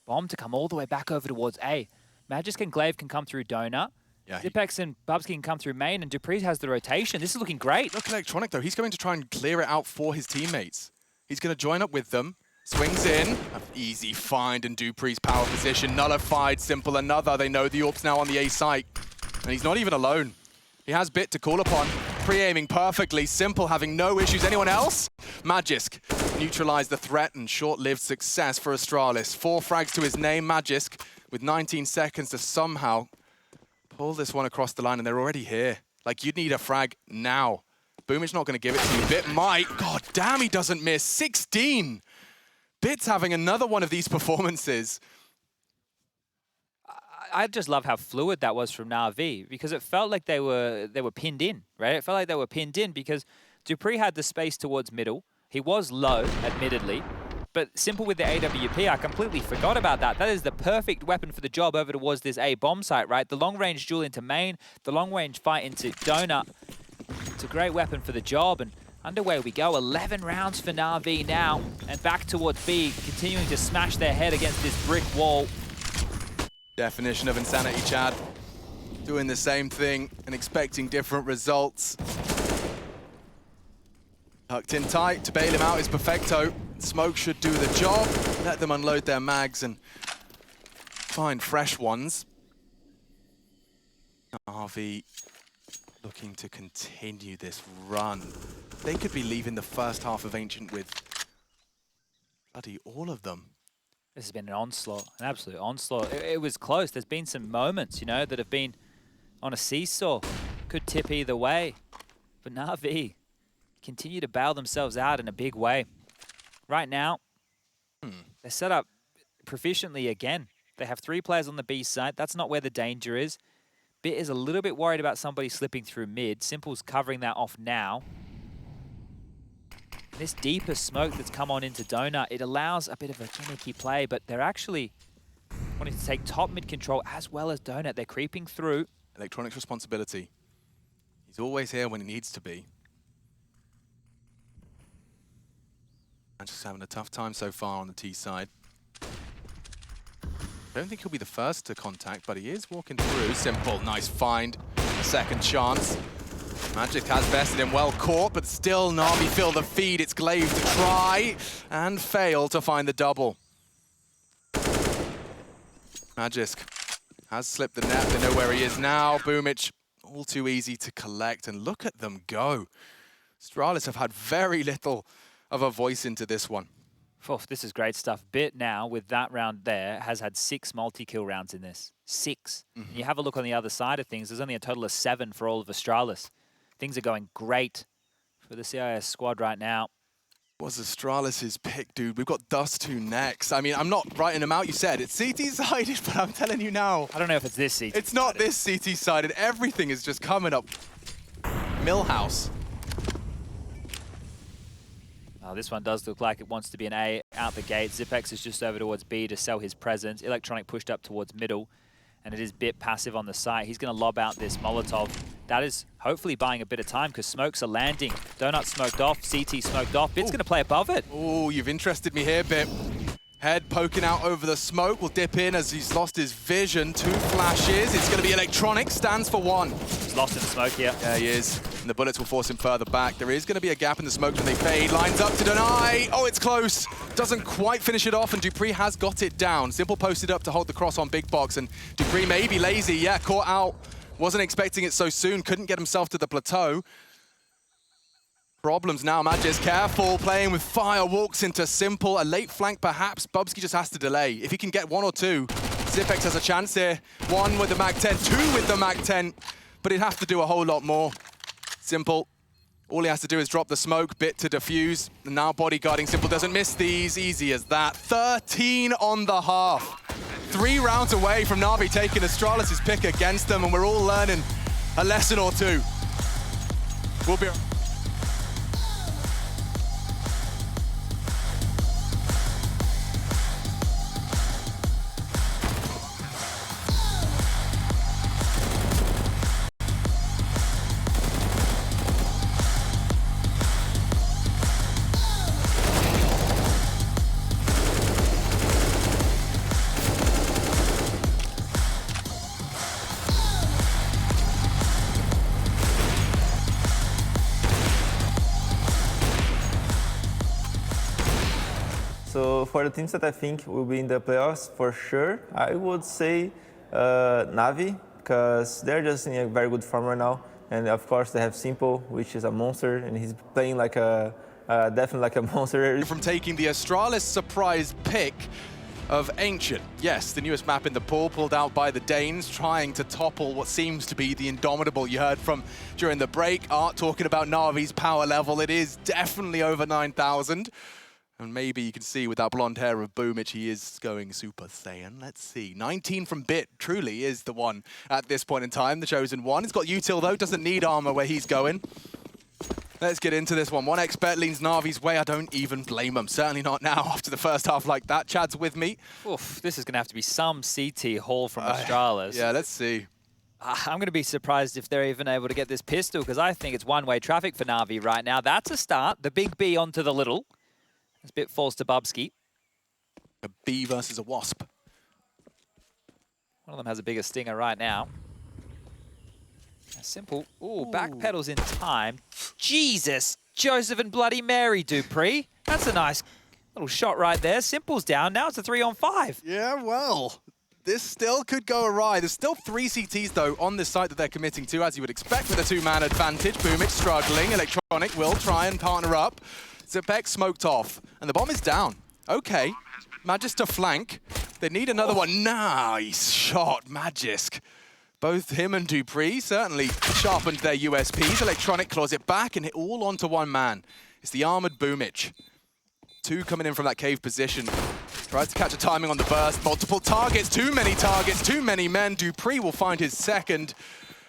bomb to come all the way back over towards A. Magisk and Glaive can come through Donut. Yeah, Zipex and Bubsky can come through main, and Dupree has the rotation. This is looking great. Look, Electronic, though. He's going to try and clear it out for his teammates. He's going to join up with them. Swings in. An easy find, and Dupree's power position nullified. Simple another. They know the AWP's now on the A site. And he's not even alone. He has Bit to call upon. Pre-aiming perfectly. Simple having no issues. Anyone else? Magisk neutralized the threat and short-lived success for Astralis. 4 frags to his name. Magisk with 19 seconds to somehow pull this one across the line, and they're already here. Like, you'd need a frag now. Boomich not going to give it to you. Bit might. God damn, he doesn't miss. 16! Bit's having another one of these performances. I just love how fluid that was from NaVi, because it felt like they were pinned in, right? It felt like they were pinned in because Dupree had the space towards middle. He was low, admittedly. But Simple with the AWP, I completely forgot about that. That is the perfect weapon for the job over towards this A bomb site, right? The long-range duel into main, the long-range fight into Donut. It's a great weapon for the job, and underway we go. 11 rounds for NaVi now, and back towards B, continuing to smash their head against this brick wall. Definition of insanity, Chad. Doing the same thing and expecting different results. Tucked in tight to bail him out is Perfecto. Smoke should do the job. Let them unload their mags and find fresh ones. NaVi looking to continue this run. They could be leaving the first half of Ancient with bloody all of them. This has been an onslaught, an absolute onslaught. It was close. There's been some moments, you know, that have been on a seesaw. Could tip either way. But NaVi continue to bail themselves out in a big way. Right now, they're set up proficiently again. They have 3 players on the B side. That's not where the danger is. Bit is a little bit worried about somebody slipping through mid. Simple's covering that off now. This deeper smoke that's come on into Donut, it allows a bit of a gimmicky play, but they're actually wanting to take top mid control as well as Donut. They're creeping through. Electronic's responsibility. He's always here when he needs to be. And just having a tough time so far on the T side. I don't think he'll be the first to contact, but he is walking through. Simple, nice find. A second chance. Magic has bested him, well caught, but still NaVi feel the feed. It's Glaive to try and fail to find the double. Magisk has slipped the net. They know where he is now. Boomich, all too easy to collect, and look at them go. Astralis have had very little of a voice into this one. Oh, this is great stuff. Bit now, with that round there, has had 6 multi-kill rounds in this. 6. You have a look on the other side of things, there's only a total of 7 for all of Astralis. Things are going great for the CIS squad right now. Was Astralis' pick, dude? We've got Dust2 next. I mean, I'm not writing them out, you said. It's CT-sided, but I'm telling you now. I don't know if it's this CT. It's not this CT-sided. Everything is just coming up. Millhouse. Oh, this one does look like it wants to be an A out the gate. Zipex is just over towards B to sell his presence. Electronic pushed up towards middle, and it is Bit passive on the site. He's going to lob out this Molotov. That is hopefully buying a bit of time because smokes are landing. Donut smoked off, CT smoked off. Bit's going to play above it. Oh, you've interested me here, Bit. Head poking out over the smoke. Will dip in as he's lost his vision. 2 flashes. It's going to be Electronic. Stands for 1. He's lost in the smoke here. Yeah, he is. And the bullets will force him further back. There is going to be a gap in the smoke when they fade. Lines up to deny. Oh, it's close. Doesn't quite finish it off, and Dupree has got it down. Simple posted up to hold the cross on Big Box, and Dupree may be lazy. Yeah, caught out. Wasn't expecting it so soon. Couldn't get himself to the plateau. Problems now. Magisk careful, playing with fire, walks into Simple. A late flank perhaps. Bubsky just has to delay. If he can get 1 or 2, Zipex has a chance here. 1 with the Mag-10, 2 with the Mag-10, but he'd have to do a whole lot more. Simple, all he has to do is drop the smoke, Bit to defuse. And now bodyguarding. Simple doesn't miss these, easy as that. 13 on the half. 3 rounds away from NaVi taking Astralis' pick against them, and we're all learning a lesson or 2. We'll be... So for the teams that I think will be in the playoffs, for sure, I would say NaVi, because they're just in a very good form right now. And of course they have Simple, which is a monster, and he's playing like definitely like a monster. From taking the Astralis surprise pick of Ancient. Yes, the newest map in the pool, pulled out by the Danes, trying to topple what seems to be the Indomitable you heard from during the break. Art talking about Navi's power level. It is definitely over 9,000. And maybe you can see with that blonde hair of Boomich, he is going Super Saiyan. Let's see. 19 from Bit truly is the one at this point in time, the chosen one. He's got util though, doesn't need armor where he's going. Let's get into this one. 1xBet leans Navi's way. I don't even blame him. Certainly not now after the first half like that. Chad's with me. Oof, this is going to have to be some CT haul from Astralis. Yeah, let's see. I'm going to be surprised if they're even able to get this pistol, because I think it's one-way traffic for Navi right now. That's a start. The big B onto the little. This bit falls to Bubsky. A bee versus a wasp. One of them has a bigger stinger right now. Simple. Ooh, backpedals in time. Jesus! Joseph and Bloody Mary, Dupree. That's a nice little shot right there. Simple's down. Now it's a 3-on-5. Yeah, well, this still could go awry. There's still 3 CTs, though, on this site that they're committing to, as you would expect with a 2-man advantage. Boomich struggling. Electronic will try and partner up. Zepek smoked off, and the bomb is down. Okay, Magisk to flank. They need another one. Nice shot, Magisk. Both him and Dupree certainly sharpened their USPs. Electronic claws it back and hit all onto one man. It's the armored Boomich. 2 coming in from that cave position. Tries to catch a timing on the burst. Multiple targets, too many targets, too many men. Dupree will find his second.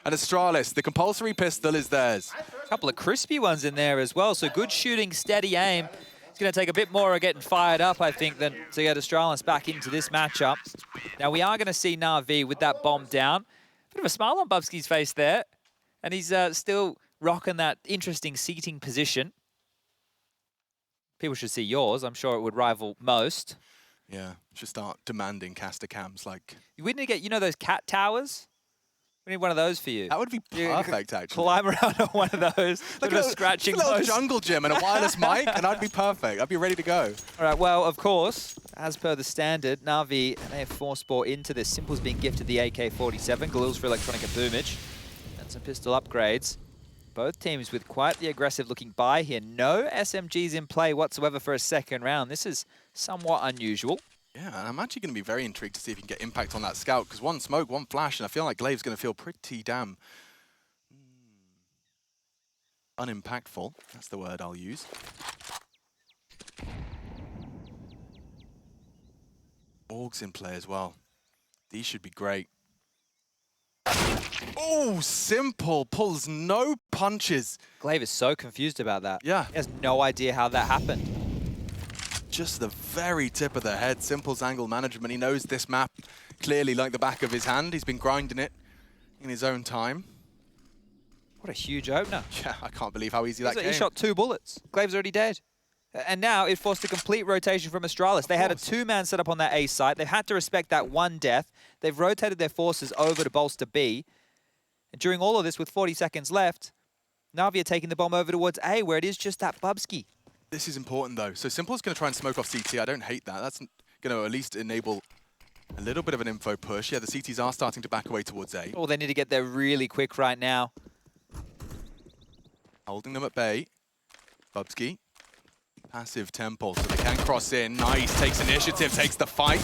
And Astralis, the compulsory pistol is theirs. A couple of crispy ones in there as well, so good shooting, steady aim. It's going to take a bit more of getting fired up, I think, than to get Astralis back into this matchup. Now, we are going to see NaVi with that bomb down. Bit of a smile on Bubsky's face there, and he's still rocking that interesting seating position. People should see yours. I'm sure it would rival most. Yeah, should start demanding caster cams like... We need to get, you know, those cat towers? We need one of those for you. That would be perfect, actually. Climb around on one of those. Like a scratching little jungle gym and a wireless mic, and I'd be perfect. I'd be ready to go. All right, well, of course, as per the standard, NaVi, and they have force ball into this. Simple's being gifted the AK-47. Galil's for Electronic and Boomich. And some pistol upgrades. Both teams with quite the aggressive-looking buy here. No SMGs in play whatsoever for a second round. This is somewhat unusual. Yeah, and I'm actually going to be very intrigued to see if you can get impact on that scout, because one smoke, one flash, and I feel like Glaive's going to feel pretty damn unimpactful. That's the word I'll use. Org's in play as well. These should be great. Oh, Simple pulls no punches. Glaive is so confused about that. Yeah. He has no idea how that happened. Just the very tip of the head. Simple's angle management. He knows this map clearly like the back of his hand. He's been grinding it in his own time. What a huge opener. Yeah, I can't believe how easy that came. He shot 2 bullets. Glaive's already dead. And now it forced a complete rotation from Astralis. They had a 2-man setup on that A site. They've had to respect that 1 death. They've rotated their forces over to bolster B. And during all of this, with 40 seconds left, NaVi are taking the bomb over towards A, where it is just that Bubsky. This is important, though. So Simple's going to try and smoke off CT. I don't hate that. That's going to at least enable a little bit of an info push. Yeah, the CTs are starting to back away towards A. Oh, they need to get there really quick right now. Holding them at bay. Bubsky. Passive temple, so they can cross in. Nice, takes initiative, takes the fight.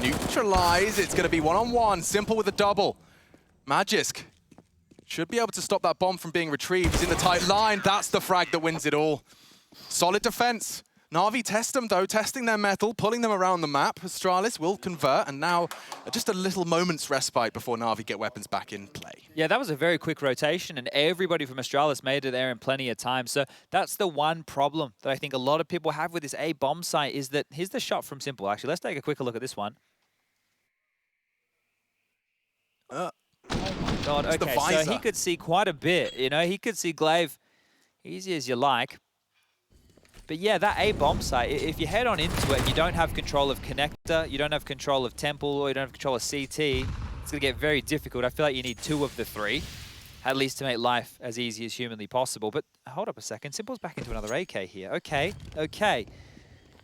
Neutralize, it's going to be one-on-one. Simple with a double. Magisk should be able to stop that bomb from being retrieved. He's in the tight line. That's the frag that wins it all. Solid defense. NaVi test them, though, testing their metal, pulling them around the map. Astralis will convert, and now just a little moment's respite before NaVi get weapons back in play. Yeah, that was a very quick rotation, and everybody from Astralis made it there in plenty of time. So that's the one problem that I think a lot of people have with this A bomb site is that here's the shot from Simple. Actually, let's take a quicker look at this one. Oh my God, okay, so he could see quite a bit. You know, he could see Glaive easy as you like. But yeah, that A bomb site, if you head on into it and you don't have control of connector, you don't have control of temple, or you don't have control of CT, it's going to get very difficult. I feel like you need 2 of the 3, at least to make life as easy as humanly possible. But hold up a second, Simple's back into another AK here. Okay, okay.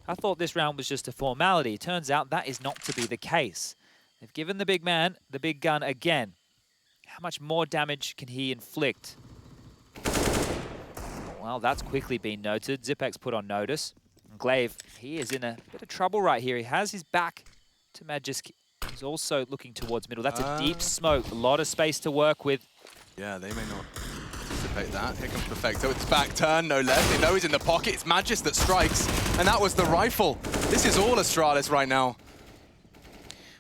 I thought this round was just a formality. Turns out that is not to be the case. They've given the big man the big gun again. How much more damage can he inflict? Well, that's quickly been noted. Zipex put on notice. And Glaive, he is in a bit of trouble right here. He has his back to Magisk. He's also looking towards middle. That's a deep smoke. A lot of space to work with. Yeah, they may not anticipate that. Here comes Perfecto. It's back turn, no less. They know he's in the pocket. It's Magisk that strikes. And that was the rifle. This is all Astralis right now.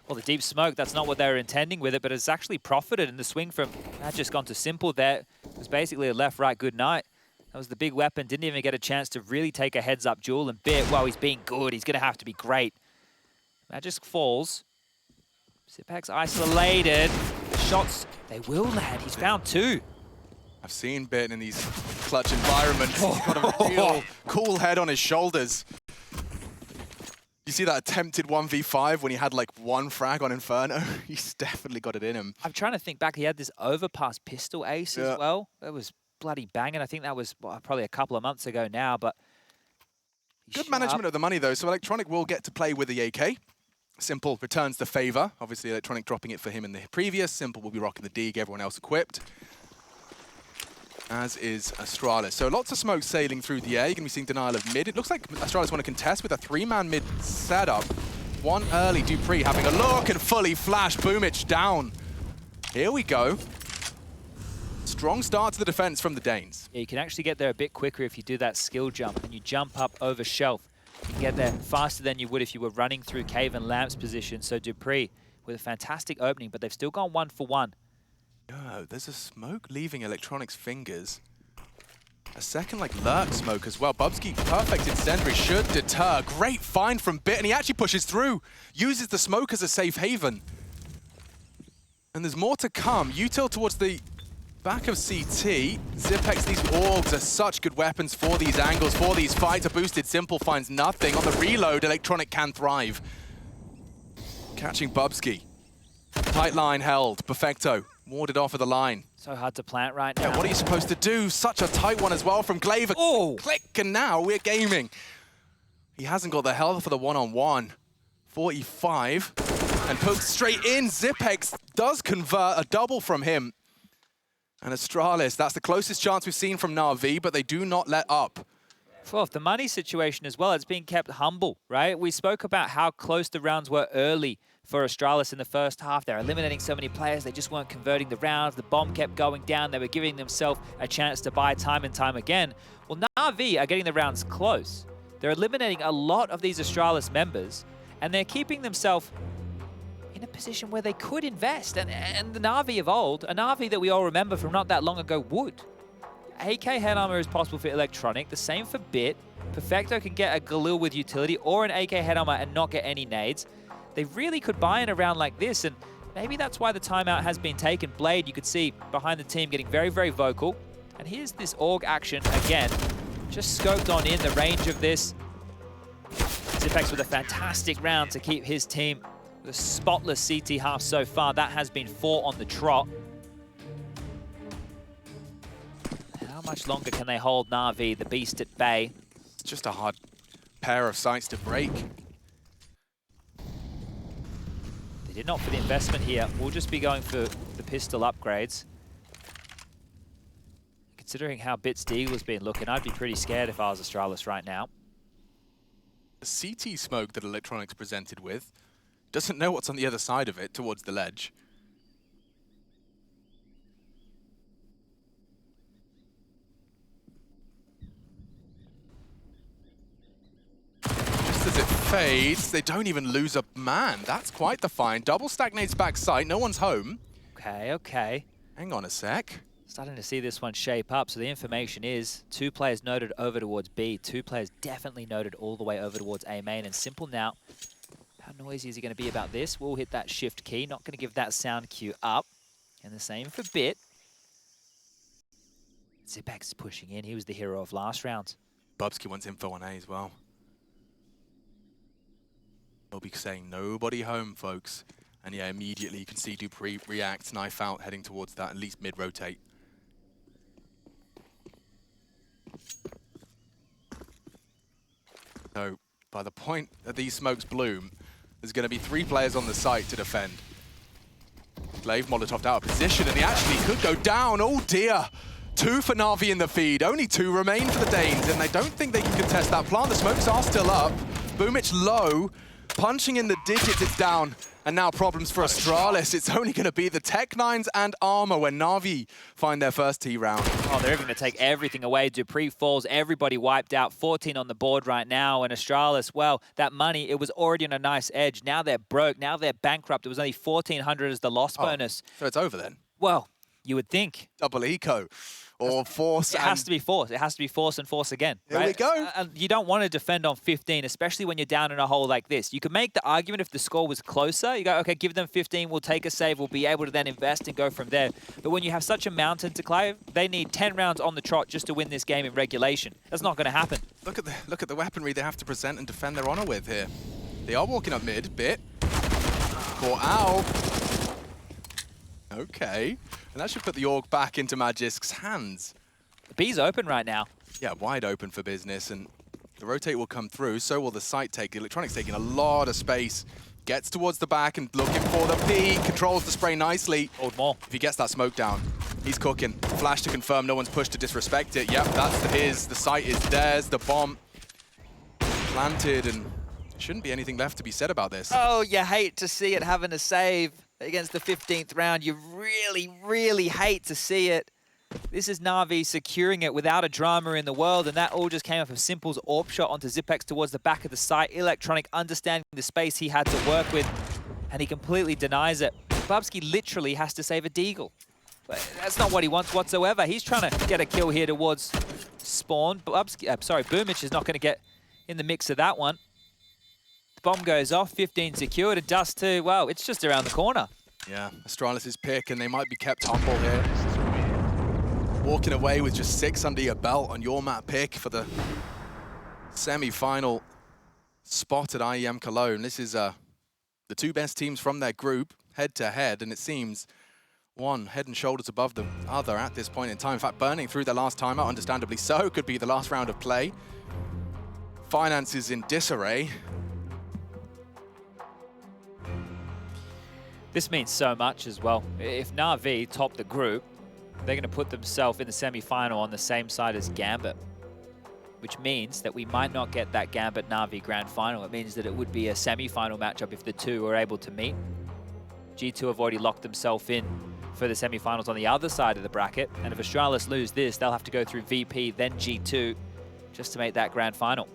Well, the deep smoke, that's not what they were intending with it, but it's actually profited in the swing from Magisk onto Simple there. It was basically a left-right good night. That was the big weapon. Didn't even get a chance to really take a heads-up duel. And Bit, well, he's being good. He's going to have to be great. Magisk falls. Zipex isolated. Shots, they will land. He's found two. I've seen Bit in these clutch environments. He's got a real cool head on his shoulders. You see that attempted 1v5 when he had like one frag on Inferno? He's definitely got it in him. I'm trying to think back. He had this overpass pistol ace as well. That was bloody banging. I think that was probably a couple of months ago now, but... Good management of the money though. So Electronic will get to play with the AK. Simple returns the favor. Obviously Electronic dropping it for him in the previous. Simple will be rocking the Dig, everyone else equipped. As is Astralis. So lots of smoke sailing through the air. You're going to be seeing denial of mid. It looks like Astralis want to contest with a three-man mid setup. One early, dupreeh having a look and fully flash. Boomich down. Here we go. Strong start to the defense from the Danes. Yeah, you can actually get there a bit quicker if you do that skill jump and you jump up over shelf. You can get there faster than you would if you were running through Cave and Lamp's position. So dupreeh with a fantastic opening, but they've still gone 1 for 1. Oh, there's a smoke leaving Electronic's fingers. A second like lurk smoke as well. Bubsky, perfect incendiary, should deter. Great find from Bit, and he actually pushes through. Uses the smoke as a safe haven. And there's more to come. Util towards the back of CT. Zipex, these orgs are such good weapons for these angles, for these fights. A boosted Simple finds nothing. On the reload, Electronic can thrive. Catching Bubsky. Tight line held. Perfecto. Warded off of the line. So hard to plant right now. Yeah, what are you supposed to do? Such a tight one as well from Glaive. Oh! Click, and now we're gaming. He hasn't got the health for the one-on-one. 45. And pokes straight in. Zipex does convert a double from him. And Astralis, that's the closest chance we've seen from NaVi, but they do not let up. Well, the money situation as well, it's being kept humble, right? We spoke about how close the rounds were early for Astralis in the first half. They're eliminating so many players, they just weren't converting the rounds. The bomb kept going down. They were giving themselves a chance to buy time and time again. Well, NaVi are getting the rounds close. They're eliminating a lot of these Astralis members, and they're keeping themselves in a position where they could invest. And the NaVi of old, a NaVi that we all remember from not that long ago, would. AK head armor is possible for Electronic, the same for Bit. Perfecto can get a Galil with utility or an AK head armor and not get any nades. They really could buy in a round like this, and maybe that's why the timeout has been taken. Blade, you could see behind the team getting very, very vocal. And here's this AUG action again. Just scoped on in the range of this. Zipex with a fantastic round to keep his team with a spotless CT half so far. That has been 4 on the trot. How much longer can they hold NaVi, the beast at bay? It's just a hard pair of sights to break. They did not for the investment here. We'll just be going for the pistol upgrades. Considering how Bit's Deagle's been looking, I'd be pretty scared if I was Astralis right now. The CT smoke that Electronic's presented with doesn't know what's on the other side of it towards the ledge. Just as it fades, they don't even lose a man. That's quite the find. Double stagnates back sight. No one's home. Okay, okay. Hang on a sec. Starting to see this one shape up. So the information is 2 players noted over towards B, 2 players definitely noted all the way over towards A main. And Simple now, how noisy is he going to be about this? We'll hit that shift key, not going to give that sound cue up. And the same for Bit. Zipex is pushing in. He was the hero of last round. Bubsky wants info on A as well. They'll be saying nobody home, folks. And yeah, immediately you can see dupreeh react, knife out, heading towards that, at least mid-rotate. So by the point that these smokes bloom, there's going to be 3 players on the site to defend. Glaive Molotov'd out of position, and he actually could go down. Oh dear. 2 for NaVi in the feed. Only 2 remain for the Danes, and they don't think they can contest that plant. The smokes are still up. Boomich low, punching in the digits, it's down. And now problems for Astralis. It's only going to be the Tech-9s and Armor when NaVi find their first T round. Oh, they're even going to take everything away. Dupree falls, everybody wiped out. 14 on the board right now. And Astralis, well, that money, it was already on a nice edge. Now they're broke. Now they're bankrupt. It was only 1,400 as the loss bonus. So it's over then? Well, you would think. Double eco. Or force. It has to be force. It has to be force and force again. Here we go. You don't want to defend on 15, especially when you're down in a hole like this. You can make the argument if the score was closer. You go, okay, give them 15, we'll take a save, we'll be able to then invest and go from there. But when you have such a mountain to climb, they need 10 rounds on the trot just to win this game in regulation. That's not going to happen. Look at the weaponry they have to present and defend their honor with here. They are walking up mid, bit. Caught out. Okay. And that should put the Org back into Magisk's hands. The B's open right now. Yeah, wide open for business, and the rotate will come through, so will the site take. The Electronic's taking a lot of space. Gets towards the back and looking for the peak. Controls the spray nicely. Hold more. If he gets that smoke down, he's cooking. Flash to confirm no one's pushed to disrespect it. Yep, that's his. The site is theirs. The bomb planted, and shouldn't be anything left to be said about this. Oh, you hate to see it having a save against the 15th round. You really, really hate to see it. This is NaVi securing it without a drama in the world, and that all just came off of Simple's AWP shot onto Zipex towards the back of the site. Electronic understanding the space he had to work with, and he completely denies it. Bubsky literally has to save a deagle. But that's not what he wants whatsoever. He's trying to get a kill here towards Spawn. Boomich is not going to get in the mix of that one. The bomb goes off, 15 secured, and Dust 2, well, it's just around the corner. Yeah, Astralis' pick, and they might be kept humble here. Walking away with just 6 under your belt on your map pick for the semi-final spot at IEM Cologne. This is the 2 best teams from their group, head-to-head, and it seems one head and shoulders above the other at this point in time. In fact, burning through their last timeout, understandably so, could be the last round of play. Finances in disarray. This means so much as well. If NaVi top the group, they're going to put themselves in the semi-final on the same side as Gambit, which means that we might not get that Gambit-NaVi grand final. It means that it would be a semi-final matchup if the 2 are able to meet. G2 have already locked themselves in for the semi-finals on the other side of the bracket, and if Astralis lose this, they'll have to go through VP, then G2, just to make that grand final.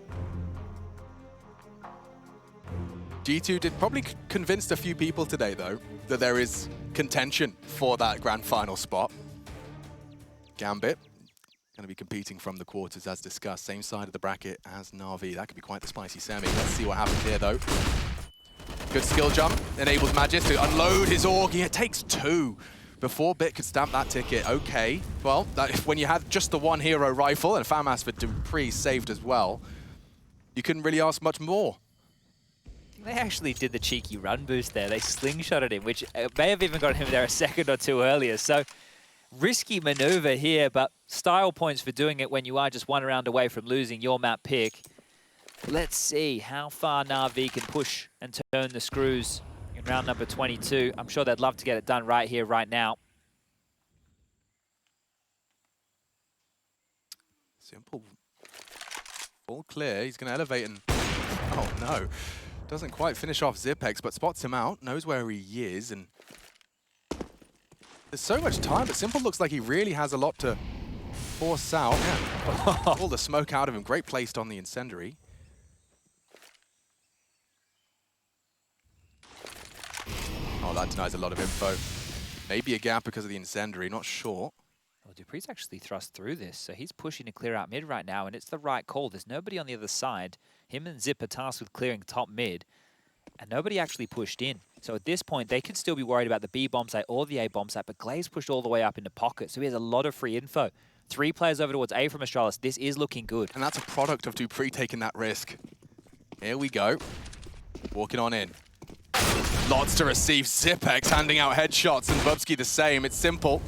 G2 did probably convinced a few people today, though, that there is contention for that grand final spot. Gambit going to be competing from the quarters as discussed. Same side of the bracket as NaVi. That could be quite the spicy semi. Let's see what happens here, though. Good skill jump. Enables Magis to unload his Org. It takes 2 before Bit could stamp that ticket. Okay. Well, when you had just the 1 hero rifle and FAMAS for Dupree saved as well, you couldn't really ask much more. They actually did the cheeky run boost there. They slingshotted him, which may have even got him there a second or 2 earlier. So risky maneuver here, but style points for doing it when you are just 1 round away from losing your map pick. Let's see how far NaVi can push and turn the screws in round number 22. I'm sure they'd love to get it done right here, right now. Simple. All clear. He's going to elevate and... Oh, no. Doesn't quite finish off Zipex, but spots him out, knows where he is, and there's so much time, but Simple looks like he really has a lot to force out. Yeah. All the smoke out of him. Great placed on the incendiary. Oh, that denies a lot of info. Maybe a gap because of the incendiary, not sure. Well, Dupree's actually thrust through this, so he's pushing to clear out mid right now, and it's the right call. There's nobody on the other side. Him and Zip are tasked with clearing top mid, and nobody actually pushed in. So at this point, they could still be worried about the B bomb site or the A bomb site, but Glaive's pushed all the way up into pocket, so he has a lot of free info. 3 players over towards A from Astralis. This is looking good. And that's a product of Dupree taking that risk. Here we go. Walking on in. Lots to receive. Zipex handing out headshots, and Bubsky the same. It's Simple.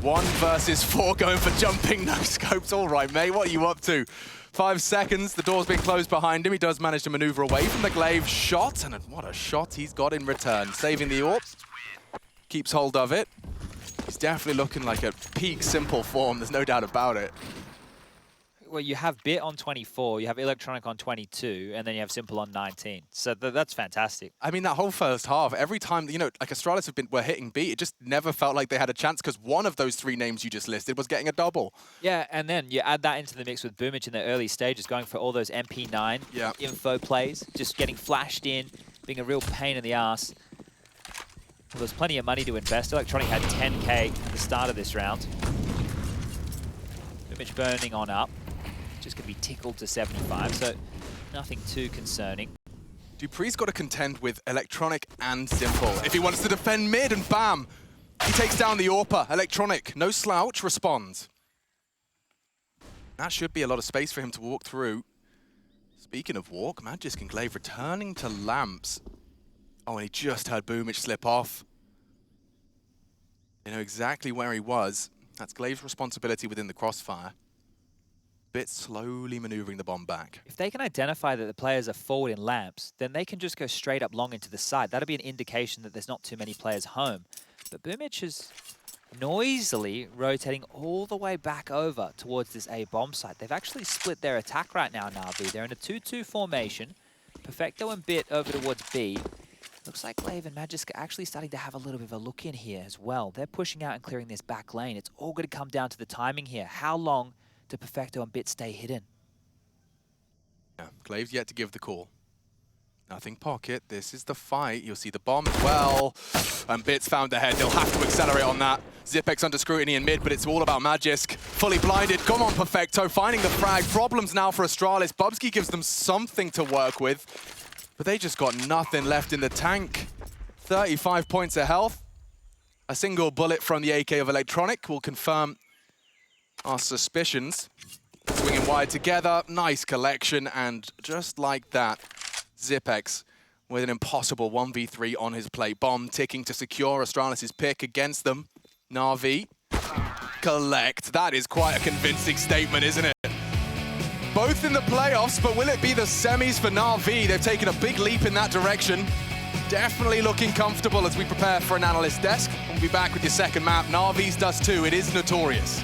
1 versus 4 going for jumping no scopes. All right, mate, what are you up to? 5 seconds, the door's been closed behind him. He does manage to maneuver away from the glaive shot, and what a shot he's got in return. Saving the AWP, keeps hold of it. He's definitely looking like a peak simple form, there's no doubt about it. Well, you have Bit on 24, you have Electronic on 22, and then you have Simple on 19. So that's fantastic. I mean, that whole first half, every time, you know, like Astralis were hitting B, it just never felt like they had a chance because one of those 3 names you just listed was getting a double. Yeah, and then you add that into the mix with Boomich in the early stages, going for all those MP9 info plays, just getting flashed in, being a real pain in the ass. Well, there's plenty of money to invest. Electronic had 10K at the start of this round. Boomich burning on up. Just going to be tickled to 75, so nothing too concerning. Dupree's got to contend with Electronic and Simple. If he wants to defend mid, and bam! He takes down the AWPer. Electronic, no slouch, responds. That should be a lot of space for him to walk through. Speaking of walk, Magisk and Glaive returning to Lamps. Oh, and he just heard Boomich slip off. They know exactly where he was. That's Glaive's responsibility within the crossfire. Bit slowly maneuvering the bomb back. If they can identify that the players are forward in Lamps, then they can just go straight up long into the side. That'll be an indication that there's not too many players home. But Boomich is noisily rotating all the way back over towards this A bomb site. They've actually split their attack right now, NaVi. They're in a 2-2 formation. Perfecto and Bit over towards B. Looks like Glaive and Magisk are actually starting to have a little bit of a look in here as well. They're pushing out and clearing this back lane. It's all going to come down to the timing here. How long do Perfecto and Bit stay hidden? Yeah, Glaive's yet to give the call. Nothing pocket. This is the fight. You'll see the bomb as well. And Bit's found ahead. They'll have to accelerate on that. Zipex under scrutiny in mid, but it's all about Magisk. Fully blinded. Come on, Perfecto. Finding the frag. Problems now for Astralis. Bubsky gives them something to work with. But they just got nothing left in the tank. 35 points of health. A single bullet from the AK of Electronic will confirm our suspicions. Swinging wide together. Nice collection. And just like that, Zipex with an impossible 1v3 on his plate. Bomb ticking to secure Astralis' pick against them. NaVi. Collect. That is quite a convincing statement, isn't it? Both in the playoffs, but will it be the semis for NaVi? They've taken a big leap in that direction. Definitely looking comfortable as we prepare for an analyst desk. We'll be back with your second map. NaVi's does too. It is Notorious.